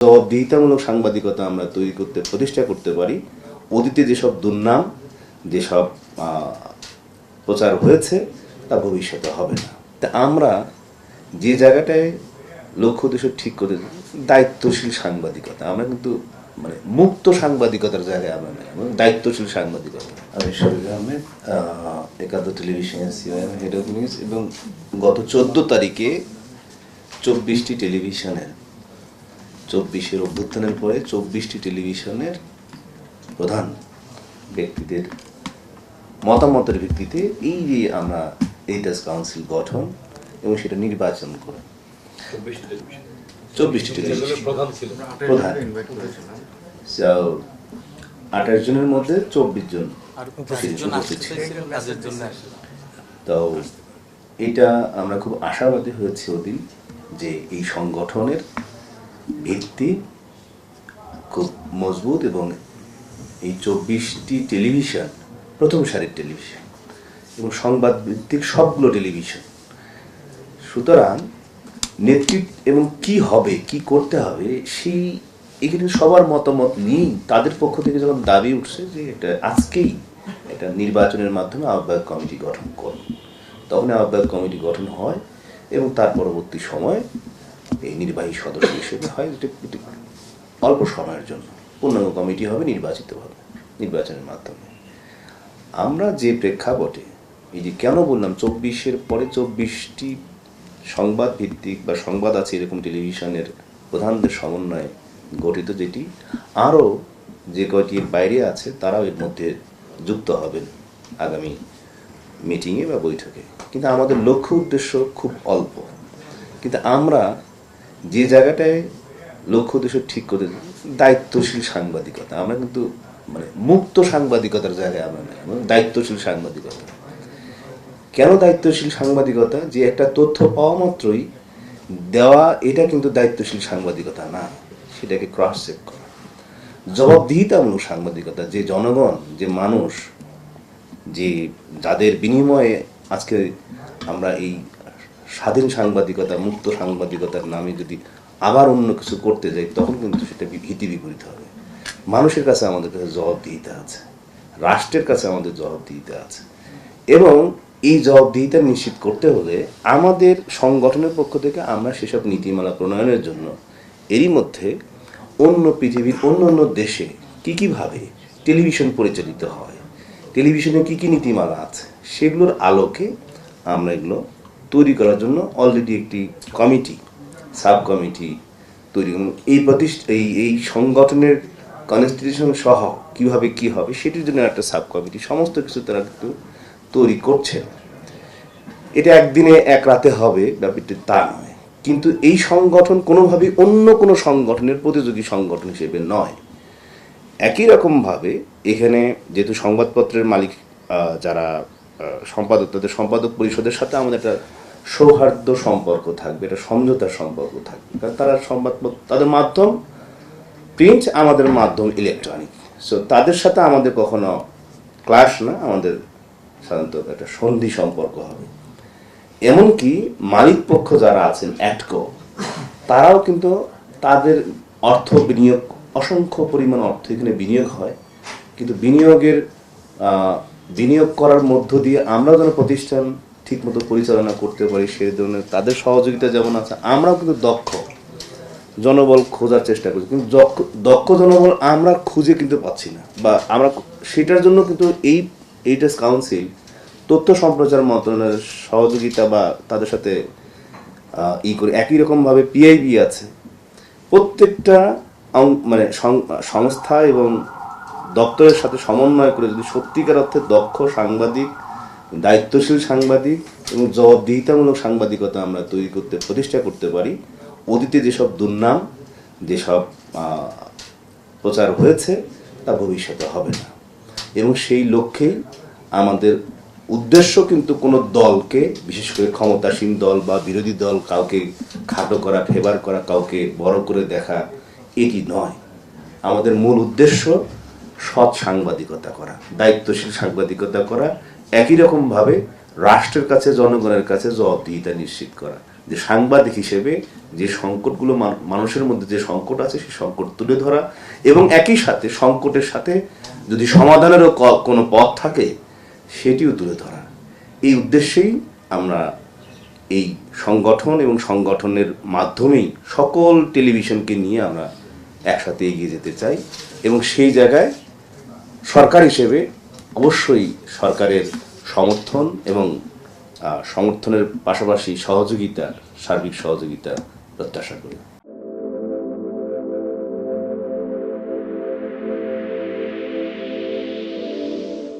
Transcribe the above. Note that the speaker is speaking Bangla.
জবাবদিহিতামূলক সাংবাদিকতা আমরা তৈরি করতে প্রতিষ্ঠা করতে পারি, অতীতে যেসব দুর্নাম যেসব প্রচার হয়েছে তা ভবিষ্যতে হবে না। তা আমরা যে জায়গাটায় লক্ষ্য উদ্দেশ্য ঠিক করে দায়িত্বশীল সাংবাদিকতা, আমরা কিন্তু মানে মুক্ত সাংবাদিকতার জায়গায় আমরা নেই, দায়িত্বশীল সাংবাদিকতা। আমি শরীফ আহমেদ, একাদশ টেলিভিশনের সিওএম, হেড অফ নিউজ, এবং গত 14 তারিখে 24টি টেলিভিশনের 24-এর অভ্যুত্থানের পরে 24টি টেলিভিশনের প্রধান ব্যক্তিদের মতামতের ভিত্তিতে এই যে আমরা এডিটর্স কাউন্সিল গঠন এবং সেটা নির্বাচন করে 24টি টেলিভিশন প্রধান 28 জনের মধ্যে 24 জন তো এটা আমরা খুব আশাবাদী হয়েছি ওদিন যে এই সংগঠনের ভিত্তি খুব মজবুত এবং এই 24টি টেলিভিশন প্রথম সারির টেলিভিশন এবং সংবাদ ভিত্তিক সবগুলো টেলিভিশন। সুতরাং নেতৃত্ব এবং কি হবে কি করতে হবে সেই এখানে সবার মতামত নিয়েই তাদের পক্ষ থেকে যখন দাবি উঠছে যে এটা আজকেই এটা নির্বাচনের মাধ্যমে আহ্বায়ক কমিটি গঠন করুন, তখন আহ্বায়ক কমিটি গঠন হয় এবং তার পরবর্তী সময় এই নির্বাহী সদস্য হিসেবে হয়, যেটা অল্প সময়ের জন্য পূর্ণাঙ্গ কমিটি হবে, নির্বাচিত হবে নির্বাচনের মাধ্যমে। আমরা যে প্রেক্ষাপটে এই যে কেন বললাম 24-এর পরে 24টি সংবাদ ভিত্তিক বা সংবাদ আছে এরকম টেলিভিশনের প্রধানদের সমন্বয়ে গঠিত, যেটি আরও যে কয়টি বাইরে আছে তারাও এর মধ্যে যুক্ত হবেন আগামী মিটিংয়ে বা বৈঠকে। কিন্তু আমাদের লক্ষ্য উদ্দেশ্য খুব অল্প, কিন্তু আমরা যে জায়গাটায় লক্ষ্য উদ্দেশ্য ঠিক করে দায়িত্বশীল সাংবাদিকতা, আমরা কিন্তু মানে মুক্ত সাংবাদিকতার জায়গায় আমরা নেই, দায়িত্বশীল সাংবাদিকতা। কেন দায়িত্বশীল সাংবাদিকতা? যে একটা তথ্য পাওয়া মাত্রই দেওয়া, এটা কিন্তু দায়িত্বশীল সাংবাদিকতা না, সেটাকে ক্রস চেক করা। জবাবদিহিতামূলক সাংবাদিকতা, যে জনগণ, যে মানুষ, যে যাদের বিনিময়ে আজকে আমরা এই স্বাধীন সাংবাদিকতা মুক্ত সাংবাদিকতার নামে যদি আবার অন্য কিছু করতে যাই তখন কিন্তু সেটা ভীতি বিপরীত হবে। মানুষের কাছে আমাদের কাছে জবাবদিহিতা আছে, রাষ্ট্রের কাছে আমাদের জবাবদিহিতা আছে, এবং এই জবাবদিহিতা নিশ্চিত করতে হলে আমাদের সংগঠনের পক্ষ থেকে আমরা সেসব নীতিমালা প্রণয়নের জন্য এরই মধ্যে অন্য পৃথিবীর অন্য দেশে কীভাবে টেলিভিশন পরিচালিত হয়, টেলিভিশনে কী নীতিমালা আছে, সেগুলোর আলোকে আমরা এগুলো তৈরি করার জন্য অলরেডি একটি কমিটি, সাব কমিটি তৈরি, এই সংগঠনের কনস্টিটিউশন সহ কীভাবে কী হবে সেটির জন্য একটা সাব কমিটি, সমস্ত কিছু তারা কিন্তু তৈরি করছে। এটা একদিনে এক রাতে হবে ব্যাপারটি তা নয়, কিন্তু এই সংগঠন কোনোভাবেই অন্য কোনো সংগঠনের প্রতিযোগী সংগঠন হিসেবে নয়। একই রকমভাবে এখানে যেহেতু সংবাদপত্রের মালিক যারা সম্পাদক, তাদের সম্পাদক পরিষদের সাথে আমাদের একটা সৌহার্দ্য সম্পর্ক থাকবে, একটা সমঝোতার সম্পর্ক থাকবে, কারণ তারা সংবাদপত্র, তাদের মাধ্যম প্রিন্ট, আমাদের মাধ্যম ইলেকট্রনিক, সো তাদের সাথে আমাদের কখনো ক্লাশ না, আমাদের সাধারণত একটা সন্ধি সম্পর্ক হবে। এমনকি মালিক পক্ষ যারা আছেন অ্যাটকো, তারাও কিন্তু তাদের অর্থ বিনিয়োগ, অসংখ্য পরিমাণ অর্থ এখানে বিনিয়োগ হয়, কিন্তু বিনিয়োগ করার মধ্য দিয়ে আমরা যেন প্রতিষ্ঠান ঠিকমতো পরিচালনা করতে পারি সেই ধরনের তাদের সহযোগিতা যেমন আছে, আমরাও কিন্তু দক্ষ জনবল খোঁজার চেষ্টা করছি, কিন্তু দক্ষ জনবল আমরা খুঁজে কিন্তু পাচ্ছি না, বা আমরা সেটার জন্য কিন্তু এই এডিটর্স কাউন্সিল তথ্য সম্প্রচার মন্ত্রণালয়ের সহযোগিতা বা তাদের সাথে করে একই রকমভাবে পিআইবি আছে, প্রত্যেকটা মানে সংস্থা এবং দপ্তরের সাথে সমন্বয় করে যদি সত্যিকার অর্থে দক্ষ সাংবাদিক, দায়িত্বশীল সাংবাদিক এবং জবাবদিহিতামূলক সাংবাদিকতা আমরা তৈরি করতে প্রতিষ্ঠা করতে পারি, অতীতে যেসব দুর্নাম যেসব প্রচার হয়েছে তা ভবিষ্যতে হবে না। এবং সেই লক্ষ্যেই আমাদের উদ্দেশ্য কিন্তু কোনো দলকে, বিশেষ করে ক্ষমতাসীন দল বা বিরোধী দল, কাউকে খাটো করা, ফেভার করা, কাউকে বড় করে দেখা, এটি নয়। আমাদের মূল উদ্দেশ্য সৎ সাংবাদিকতা করা, দায়িত্বশীল সাংবাদিকতা করা, একই রকমভাবে রাষ্ট্রের কাছে, জনগণের কাছে জবাবদিহিতা নিশ্চিত করা। যে সাংবাদিক হিসেবে যে সংকটগুলো মানুষের মধ্যে যে সংকট আছে সেই সংকট তুলে ধরা এবং একই সাথে সংকটের সাথে যদি সমাধানেরও কোনো পথ থাকে সেটিও তুলে ধরা। এই উদ্দেশ্যেই আমরা এই সংগঠন এবং সংগঠনের মাধ্যমেই সকল টেলিভিশনকে নিয়ে আমরা একসাথে এগিয়ে যেতে চাই এবং সেই জায়গায় সরকার হিসেবে অবশ্যই সরকারের সমর্থন এবং সমর্থনের পাশাপাশি সহযোগিতা, সার্বিক সহযোগিতা প্রত্যাশা করি।